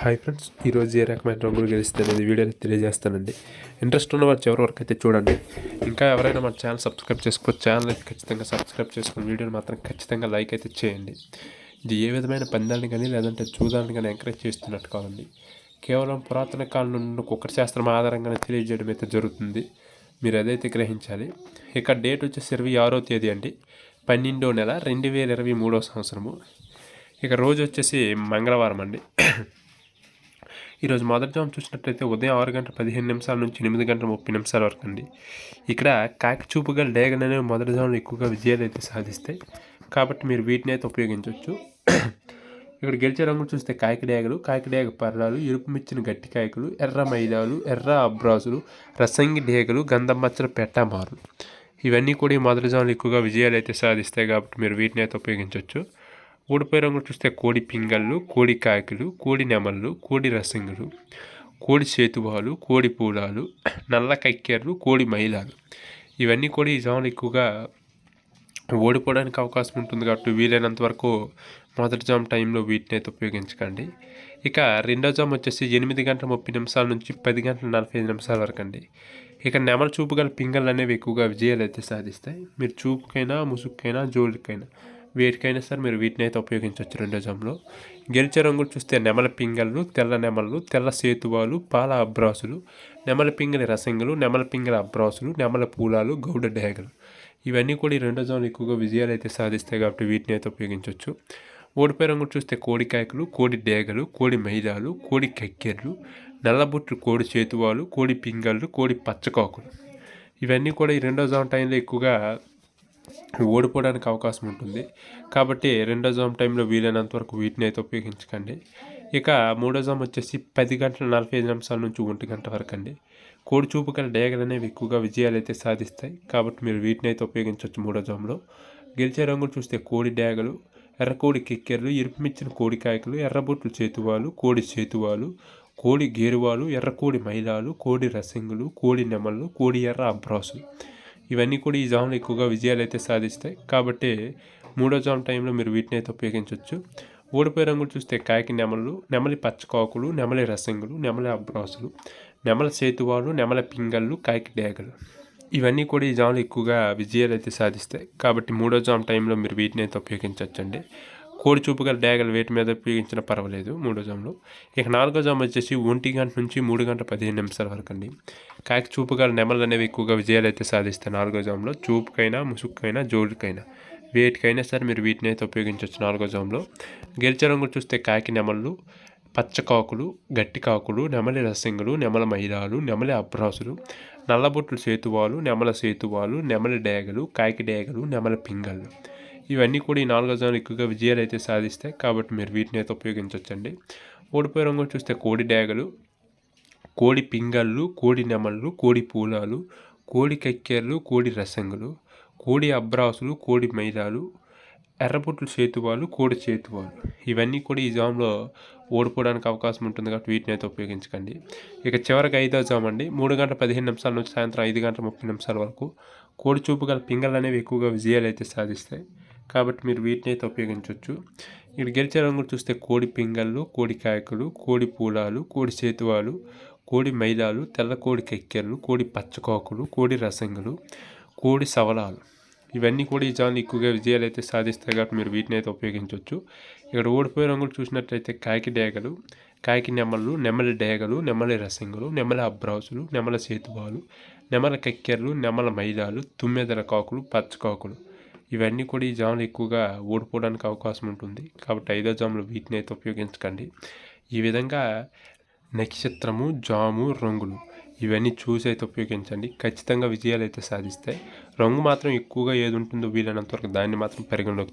Hi friends, ఈరోజు ఏ రకమైన రంగులు గెలుస్తుంది అనేది వీడియోని తెలియజేస్తానండి. ఇంట్రెస్ట్ ఉన్న వారు చివరి వరకు అయితే చూడండి. ఇంకా ఎవరైనా మన ఛానల్ సబ్స్క్రైబ్ చేసుకోవచ్చు. ఛానల్ అయితే ఖచ్చితంగా సబ్స్క్రైబ్ చేసుకుని వీడియోని మాత్రం ఖచ్చితంగా లైక్ అయితే చేయండి. ఇది ఏ విధమైన పందాలని కానీ లేదంటే చూడాలని కానీ ఎంకరేజ్ చేస్తున్నట్టు కాదండి. కేవలం పురాతన కాలం నుండి కుక్కటి శాస్త్రం ఆధారంగానే తెలియజేయడం అయితే జరుగుతుంది. మీరు అదైతే గ్రహించాలి. ఇక డేట్ వచ్చేసి 26వ తేదీ అండి, 12వ నెల 2023వ సంవత్సరము. ఇక రోజు వచ్చేసి మంగళవారం అండి. ఈరోజు మొదటి జాము చూసినట్లయితే ఉదయం 6:15 నుంచి 8:30 వరకు అండి. ఇక్కడ కాకి చూపుగా డేగన్ అనేవి మొదటి జాములు ఎక్కువగా విజయాలు అయితే సాధిస్తాయి, కాబట్టి మీరు వీటిని అయితే ఉపయోగించవచ్చు. ఇక్కడ గెలిచే రంగులు చూస్తే కాకి డేగ పర్రాలు, ఎరుపు మిచ్చిన గట్టి కాయకులు, ఎర్ర మైదాలు, ఎర్ర అబ్రాసులు, రసంగి డేగలు, గంధం మచ్చలు, పెట్టమారు. ఇవన్నీ కూడా ఈ మొదటి జాములు ఎక్కువగా విజయాలు అయితే సాధిస్తాయి, కాబట్టి మీరు వీటిని అయితే ఉపయోగించవచ్చు. ఊడిపోయే రంగులు చూస్తే కోడి పింగళ్ళు, కోడి కాకిలు, కోడి నెమళ్ళు, కోడి రసింగులు, కోడి చేతువాలు, కోడి పూలాలు, నల్ల కక్కెర్లు, కోడి మైలాలు. ఇవన్నీ కూడా ఈ జాములు ఎక్కువగా ఓడిపోవడానికి అవకాశం ఉంటుంది, కాబట్టి వీలైనంత వరకు మొదటి జాము టైంలో వీటిని అయితే ఉపయోగించకండి. ఇక రెండో జాము వచ్చేసి 8:30 నుంచి 10:45 వరకు అండి. ఇక నెమల చూపు గల పింగళ్ళు అనేవి ఎక్కువగా విజయాలు అయితే సాధిస్తాయి. మీరు చూపుకైనా ముసుగుకైనా జోలికైనా వేటికైనా సరే మీరు వీటిని అయితే ఉపయోగించవచ్చు. రెండో జాములో గెలిచే రంగులు చూస్తే నెమల పింగళ్ళు, తెల్ల నెమళ్ళు, తెల్ల సేతువాలు, పాల అబ్రాసులు, నెమల పింగళి రసంగులు, నెమల పింగళ అబ్రాసులు, నెమల పూలాలు, గౌడ డేగలు. ఇవన్నీ కూడా ఈ రెండో జాములు ఎక్కువగా విజయాలు అయితే సాధిస్తాయి, కాబట్టి వీటిని అయితే ఉపయోగించవచ్చు. ఓడిపోయే రంగులు చూస్తే కోడి కాయకులు, కోడి డేగలు, కోడి మైదాలు, కోడి కక్కెర్లు, నల్లబుట్లు, కోడి చేతువాలు, కోడి పింగళ్ళు, కోడి పచ్చకాకులు. ఇవన్నీ కూడా ఈ రెండో జాము టైంలో ఎక్కువగా ఓడిపోవడానికి అవకాశం ఉంటుంది, కాబట్టి రెండో జాము టైంలో వీలైనంత వరకు వీటిని అయితే ఉపయోగించకండి. ఇక మూడో జాము వచ్చేసి 10:45 నుంచి 1 వరకు అండి. కోడి చూపు గల డేగలు అనేవి ఎక్కువగా విజయాలు అయితే సాధిస్తాయి, కాబట్టి మీరు వీటిని అయితే ఉపయోగించవచ్చు. మూడో జాములో గెలిచే రంగులు చూస్తే కోడి డేగలు, ఎర్రకోడి కిక్కెర్లు, ఎరుపుమిచ్చిన కోడి కాయకులు, ఎర్రబొట్లు చేతువాలు, కోడి చేతువాలు, కోడి గేరువాలు, ఎర్రకోడి మైలాలు, కోడి రసింగులు, కోడి నెమళ్ళు, కోడి ఎర్ర అబ్రాసులు. ఇవన్నీ కూడా ఈ జాములు ఎక్కువగా విజయాలు అయితే సాధిస్తాయి, కాబట్టి మూడో జాము టైంలో మీరు వీటిని అయితే ఉపయోగించవచ్చు. ఓడిపోయే రంగులు చూస్తే కాకి నెమళ్ళు, నెమలి పచ్చకాకులు, నెమలి రసంగులు, నెమలి అబ్రాసులు, నెమల సేతువాలు, నెమల పింగళ్ళు, కాకి డేగలు. ఇవన్నీ కూడా ఈ జాములు ఎక్కువగా విజయాలు అయితే సాధిస్తాయి, కాబట్టి మూడో జాము టైంలో మీరు వీటిని అయితే ఉపయోగించవచ్చండి. కోడి చూపు గల డేగలు వేటి మీద ఉపయోగించినా పర్వాలేదు మూడో జాములో. ఇక నాలుగో జాము వచ్చేసి 1 నుంచి 3:15 వరకు అండి. కాకి చూపు గల నెమలు అనేవి ఎక్కువగా విజయాలు అయితే సాధిస్తాయి నాలుగో జాములో. చూపుకైనా ముసుగుకైనా జోలికైనా వేటికైనా సరే మీరు వీటిని అయితే ఉపయోగించవచ్చు నాలుగో జాములో. గెలిచే రంగులు చూస్తే కాకి నెమళ్ళు, పచ్చకాకులు, గట్టి కాకులు, నెమలి రసింగులు, నెమల మైలాలు, నెమలి అబ్రాసులు, నల్లబొట్లు సేతువాలు, నెమల సేతువాలు, నెమలి డేగలు, కాకి డేగలు, నెమల పింగళ్ళు. ఇవన్నీ కూడా ఈ నాలుగో జాములు ఎక్కువగా విజయాలు అయితే సాధిస్తాయి, కాబట్టి మీరు వీటిని అయితే ఉపయోగించవచ్చండి. ఓడిపోయే రంగులు చూస్తే కోడి డేగలు, కోడి పింగళ్ళు, కోడి నెమళ్ళు, కోడి పూలాలు, కోడి కక్కెర్లు, కోడి రసంగులు, కోడి అబ్రాసులు, కోడి మైలాలు, ఎర్రబొట్లు చేతువాలు, కోడి చేతువాలు. ఇవన్నీ కూడా ఈ జాములో ఓడిపోవడానికి అవకాశం ఉంటుంది, కాబట్టి వీటిని అయితే ఉపయోగించకండి. ఇక చివరికి ఐదో జాము అండి, 3:15 నుంచి సాయంత్రం 5:30 వరకు. కోడి చూపు గల పింగళ్ళు అనేవి ఎక్కువగా విజయాలు అయితే సాధిస్తాయి, కాబట్టి మీరు వీటిని అయితే ఉపయోగించవచ్చు. ఇక్కడ గెలిచే రంగులు చూస్తే కోడి పింగళ్ళు, కోడి కాయకులు, కోడి పూలాలు, కోడి చేతువాలు, కోడి మైలాలు, తెల్ల కోడి కెక్కెర్లు, కోడి పచ్చకాకులు, కోడి రసంగులు, కోడి సవలాలు. ఇవన్నీ కూడా ఈ జాములు ఎక్కువగా విజయాలు అయితే సాధిస్తాయి, కాబట్టి మీరు వీటిని అయితే ఉపయోగించవచ్చు. ఇక్కడ ఓడిపోయే రంగులు చూసినట్లయితే కాకి డేగలు, కాకి నెమళ్ళు, నెమలి డేగలు, నెమలి రసింగులు, నెమల అబ్రాసులు, నెమల సేతువాలు, నెమల కక్కెర్లు, నెమల మైదాలు, తుమ్మెదల కాకులు, పచ్చకాకులు. ఇవన్నీ కూడా ఈ జాములు ఎక్కువగా ఓడిపోవడానికి అవకాశం ఉంటుంది, కాబట్టి ఐదో జాములు వీటిని అయితే ఉపయోగించకండి. ఈ విధంగా నక్షత్రము, జాము, రంగులు ఇవన్నీ చూసి అయితే ఉపయోగించండి. ఖచ్చితంగా విజయాలు అయితే సాధిస్తాయి. రంగు మాత్రం ఎక్కువగా ఏది ఉంటుందో వీలైనంత వరకు దాన్ని మాత్రం పరిగణలోకి